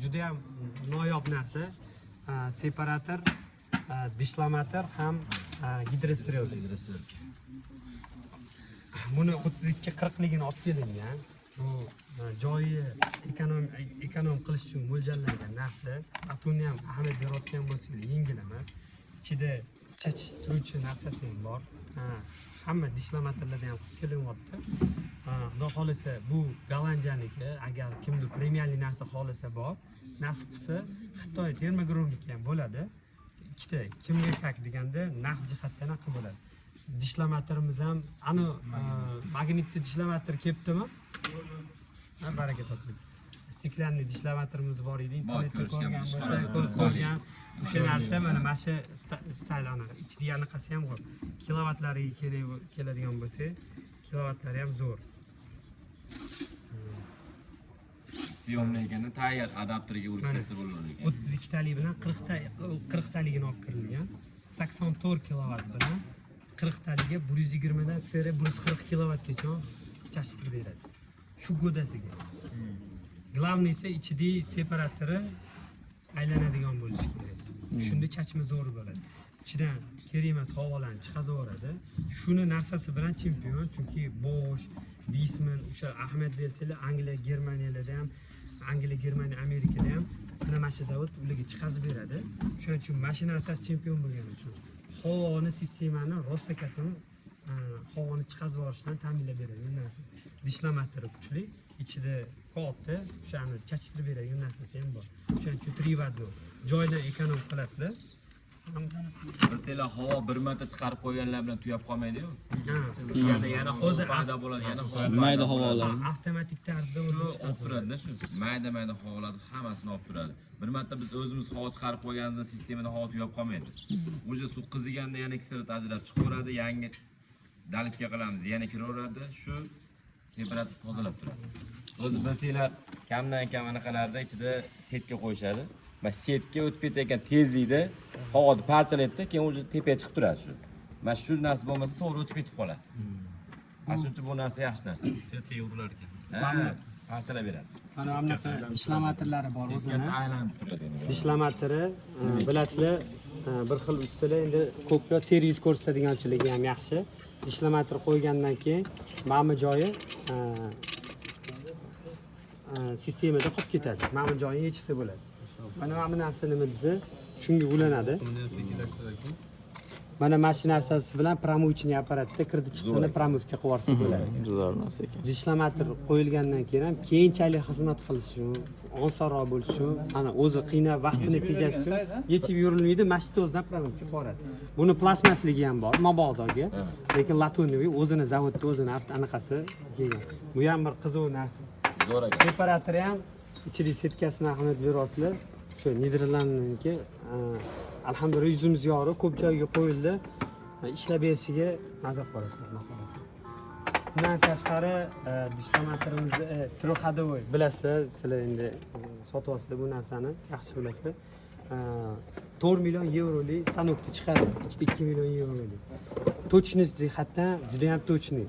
juda ham noyob narsa. Separator, dishlamator ham gidrostrel. Buni 32-40 ligini olib kelingan. Bu joyi ekonom qilish uchun mo'ljallangan narsa. Atuni ham ahamiyat berayotgan bo'lsangiz yengil emas. Ichida chachishtiruvchi narsasi ham bor. Hamma dishlamatorlarda ham kelinyapti. Xudo xolisa bu Gollandiyaniki, agar kimdir premiumli narsa xolisa bor, nasib qilsa Xitoy termogramniki ham bo'ladi. Ikkita kimga kak deganda narx jihatdan ham bo'ladi. Dishlamatorimiz ham ana magnitli dishlamator kelibdimi? Baraka toping. Stiklanli dishlamatorimiz bor edi. Internetda ko'rgan bo'lsa, ko'rib qolgan. O'sha narsa mana shu stayl anaqa. Ichida anaqasi ham bor. Kilovatlariga keladigan bo'lsa, kilovatlari ham zo'r. Syomligini tayyor adapterga o'tkazib bo'ladi. 32 talik bilan 40 taligini olib kirilgan. 84 kilovat bilan 40 taliga 120 dan tsere 140 kilovatgacha chashtirib beradi. Shu go'dasiga. Главный ise ichidagi separatori aylanadigan bo'lishi kerak. Shunda chachma zo'r bo'ladi. Ichidan kerak emas havolarni chiqazaveradi. Shuni narsasi bilan chempion, chunki Bosch, Wiesmann o'sha ahamiyat bersanglar Angliya, Germaniyalarda ham, Angliya, Germaniya, Amerikada ham mana shu zavod ularga chiqazib beradi. Shuning uchun mashina asosiy chempion bo'lgani uchun havoni sistemani rostakasini havoni chiqazib yuborishdan ta'minlab beradi. Narsa dishlamatori kuchli, ichida katta o'shani chachtirib beradigan narsasi ham bor. Shuning uchun 3 vatli joydan ekonom qilasizlar. Mesela havo bir marta chiqarib qo'yganlar bilan tuyab qolmaydi-ku. Yana hozir paydo bo'ladi, yana mayda havolar. Avtomatik tarzda o'zi olib turadi-da, shu mayda havolarni hammasini olib turadi. Bir marta biz o'zimiz havo chiqarib qo'yganimizda sistemada havo tuyab qolmaydi. O'sha suv qiziganda yana ekstrat ajrab chiqaveradi, yangi dalibga qilamiz, yana kiraveradi, shu temperatur tozalab turadi. O'zi bilsanglar, kamdan kam anaqalarda ichida setka qo'yishadi. Mana setga o'tib ketayotgan tezlikda havoni parchalaydi, keyin o'zi tepaga chiqib turadi shu. Mana shu narsa bo'lmasa to'g'ri o'tib ketib qoladi. Mana shuning uchun bu narsa yaxshi narsa. Setga urdilar ekan. Parchalab beradi. Mana bu narsa dishlamatorlari bor o'zini. Aylanib turadi. Dishlamatori bilasizlar, bir xil ustalar endi ko'proq servis ko'rsatadiganchiligi ham yaxshi. Dishlamator qo'ygandan keyin mana joyi sistemada qolib ketadi. Mana joyini yechsa bo'ladi. Mana bu narsa nima desa, shunga ulanadi. Mana mashina narsasi bilan pramuvchiniy apparatda kirdi chiqdini pramuvga qilib yuborsa bo'ladi. Zo'r narsa ekan. Dishlamator qo'yilgandan keyin ham keyinchalik xizmat qilishi uchun, osonroq bo'lishi uchun, ana o'zi qiynab vaqtini tejash uchun yechib yurilmaydi, mashina o'zidan pramuvga qilib yuboradi. Buni plasmasligi ham bor, maboqdagi, lekin latuniy o'zini zavodda o'zini anaqasi kelgan. Bu ham bir qiziq narsa. Zo'r ekan. Separatori ham ichidagi setkasini ahamiyat berasizlar. Shu Niderlandniki alhamdulillah yuzimiz yorug', ko'p joyga qo'yildi. Ishlab berishiga nazar qo'yasizlar, xolos. Bundan tashqari dishlamatorimizni troxadovoy bilasizlar, sizlar endi sotyapsizlar bu narsani, yaxshi bilasizlar. 4 million yevrolik stanokda chiqadi, 2 million yevrolik. Точность jihatdan juda ham точный.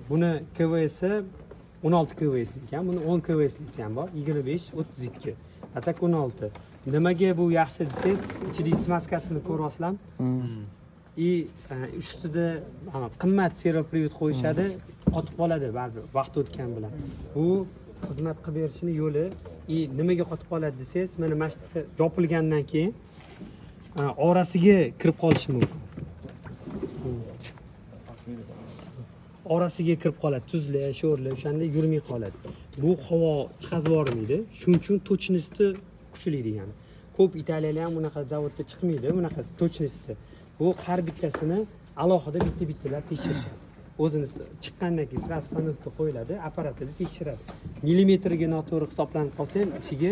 Buni KVSi 16 kvslik ekan, buni 10 kvslisi ham bor, 25, 32. Atak 16. Nimaga bu yaxshi desangiz, ichidagi smaskasini ko'ryapsizlarmi? Ustida qimmat seropривод qo'yishadi, qotib qoladi baribir vaqt o'tgan bilan. Bu xizmat qilib berishini yo'li. Nimaga qotib qoladi desangiz, mana mashina yopilgandan keyin orasiga kirib qolishi mumkin. Orasiga kirib qoladi, tuzlar, sho'rlar o'shanda yurmay qoladi. Bu havo chiqazib yubormaydi. Shuning uchun точности kuchli degani. Ko'p Italiyalar ham bunaqa zavodda chiqmaydi, bunaqa точности. Bu har bittasini alohida bitta-bittalar tekshirishadi. O'zini chiqqandan keyin sira stanokka qo'yiladi, apparatida tekshiradi. Millimetrga noto'g'ri hisoblanib qolsa, ichiga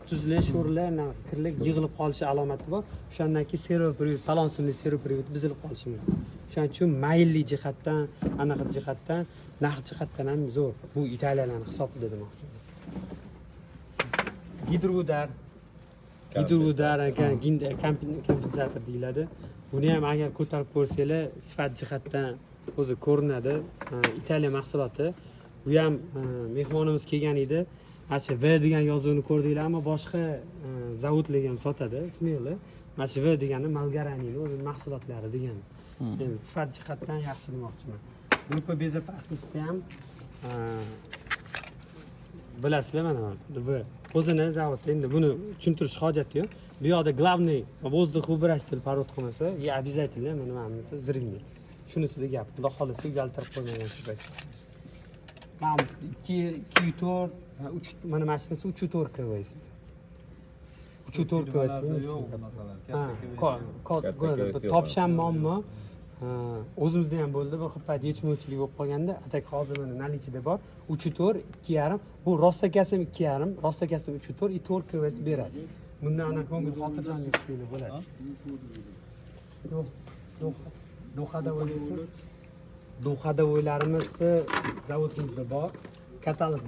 tuzlar, sho'rlar, kirlar yig'ilib qolishi alomati bor. O'shandan keyin seropривод, talon simli seropривод buzilib qolishi mumkin. Shuning uchun mayilli jihatdan, anaqa jihatdan, narx jihatdan ham zo'r. Bu Italiyalarning hisobida demoqchiman. Gidrodar kompensator deyiladi. Buni ham agar ko'tarib ko'rsanglar, sifat jihatdan o'zi ko'rinadi. Italiya mahsuloti. Bu ham mehmonimiz kelgan edi. Mana shu V degan yozuvni ko'rdinglarmi? Boshqa zavodlar ham sotadi, Smeli. Mana shu V degani Malgaranini o'zining mahsulotlari degani. Endi sifat jihatdan yaxshi demoqchiman. Группа безопасности ham bilasizlar mana V. O'zini zavodda endi buni tushuntirish hojati yo'q. Bu yoqda главный воздух выброситель parod qilmasa, и обязательно mana nimasi zringni. Shunisida gap. Xudo xolisa uyaltirib qo'ymagan shu payt. Mana 2.4 mana mashinasi 3.4 kVs. 3.4 kVs. yo'q bunaqa. Topshanmonmi? O'zimizda ham bo'ldi, bir xil payt yechmovchilik bo'lib qolganda, atak hozir mana nalichida bor, 3.4, 2.5. Bu rostakasi 2.5, rostakasi 3.4, 4 kVs beradi. Bundan ana ko'ngil xotirjamlik tuyulib bo'ladi. Dohada o'ylaysizmi? Dohada o'ylarimiz zavodimizda bor. Katalog